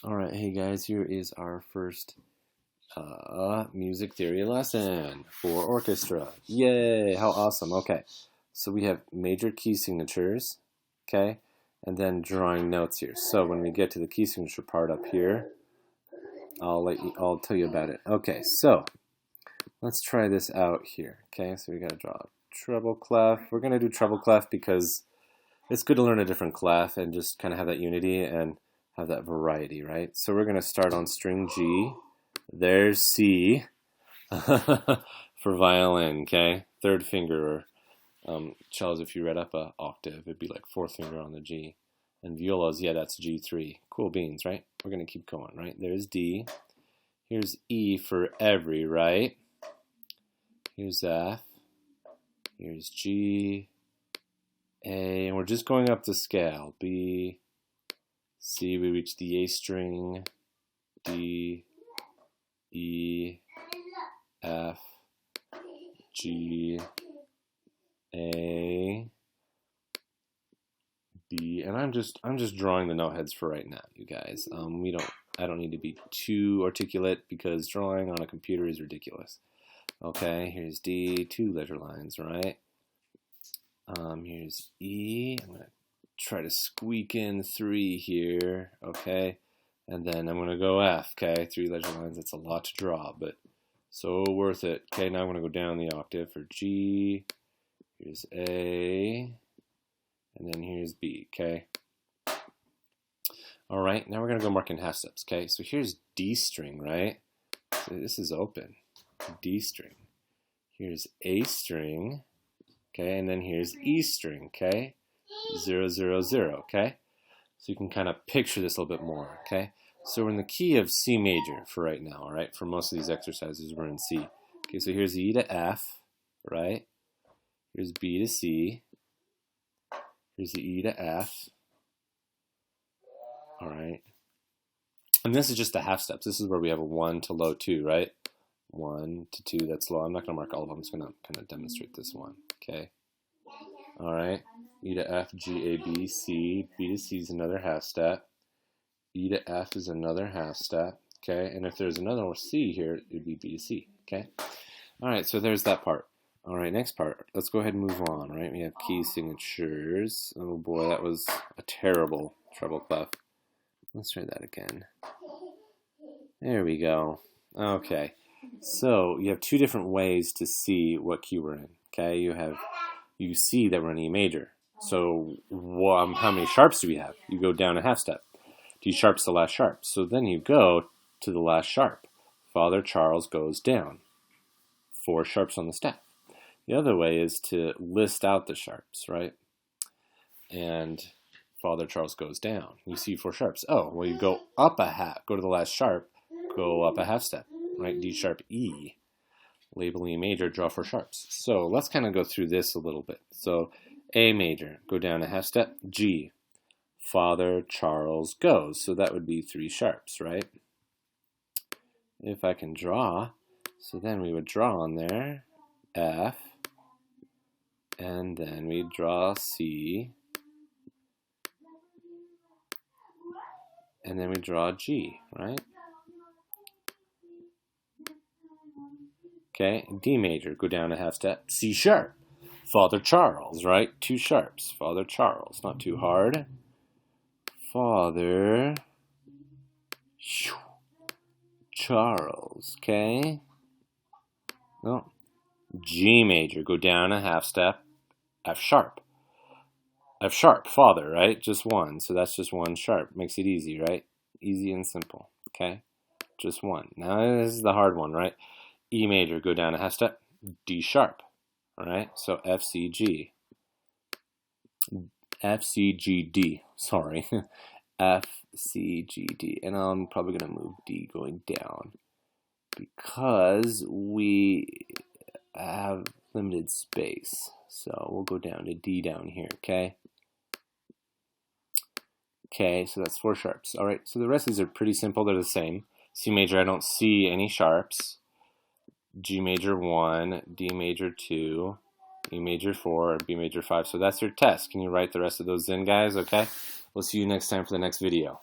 Alright, hey guys, here is our first music theory lesson for orchestra. Yay, how awesome. Okay, so we have major key signatures, okay, and then drawing notes here. So when we get to the key signature part up here, I'll tell you about it. Okay, so let's try this out here. Okay, so we gotta draw a treble clef. We're gonna do treble clef because it's good to learn a different clef and just kind of have that unity and have that variety, right? So we're going to start on string G. There's C for violin, okay? Third finger, or cellos, if you read up a octave, it'd be like fourth finger on the G. And violas, yeah, that's G3. Cool beans, right? We're going to keep going, right? There's D. Here's E for every, right? Here's F. Here's G, A, and we're just going up the scale. B, C, we reach the A string, D, E, F, G, A, B, and I'm just drawing the note heads for right now, you guys. I don't need to be too articulate because drawing on a computer is ridiculous. Okay, here's D, 2 letter lines, right? Here's E. I'm gonna try to squeak in 3 here, okay, and then I'm gonna go F, okay, 3 letter lines. It's a lot to draw, but so worth it. Okay, now I'm gonna go down the octave for G. Here's A, and then here's B. Okay. All right, now we're gonna go mark in half steps. Okay, so here's D string, right? So this is open. D string. Here's A string. Okay, and then here's E string. Okay. 0, 0, 0, okay? So you can kind of picture this a little bit more, okay? So we're in the key of C major for right now, all right? For most of these exercises, we're in C. Okay, so here's E to F, right? Here's B to C. Here's the E to F, all right? And this is just the half steps. This is where we have a 1 to low 2, right? 1 to 2, that's low. I'm not going to mark all of them. I'm just going to kind of demonstrate this one, okay? All right. E to F, G, A, B, C. B to C is another half step. E to F is another half step. Okay, and if there's another C here, it would be B to C. Okay. All right, so there's that part. All right, next part. Let's go ahead and move on. Right, we have key signatures. Oh boy, that was a terrible treble clef. Let's try that again. There we go. Okay, so you have 2 different ways to see what key we're in. Okay, you see that we're in E major. So how many sharps do we have? You go down a half step. D sharp's the last sharp. So then you go to the last sharp. Father Charles goes down. 4 sharps on the staff. The other way is to list out the sharps, right? And Father Charles goes down. You see 4 sharps. Oh, well, you go up a half. Go to the last sharp. Go up a half step, right? D sharp, E. Label E major, draw 4 sharps. So let's kind of go through this a little bit. So A major, go down a half step. G, Father Charles goes. So that would be 3 sharps, right? If I can draw, so then we would draw on there F, and then we draw C, and then we draw G, right? Okay, D major, go down a half step. C sharp, Father Charles, right? 2 sharps, Father Charles, not too hard. Father Charles, okay? No. G major, go down a half step. F sharp. F sharp, Father, right? Just 1, so that's just 1 sharp. Makes it easy, right? Easy and simple, okay? Just 1. Now this is the hard one, right? E major, go down a half step. D sharp, all right? So F, C, G. F, C, G, D, sorry. F, C, G, D. And I'm probably going to move D going down because we have limited space. So we'll go down to D down here, okay? Okay, so that's 4 sharps. All right, so the rest of these are pretty simple. They're the same. C major, I don't see any sharps. G major 1, D major 2, E major 4, B major 5. So that's your test. Can you write the rest of those in, guys? Okay? We'll see you next time for the next video.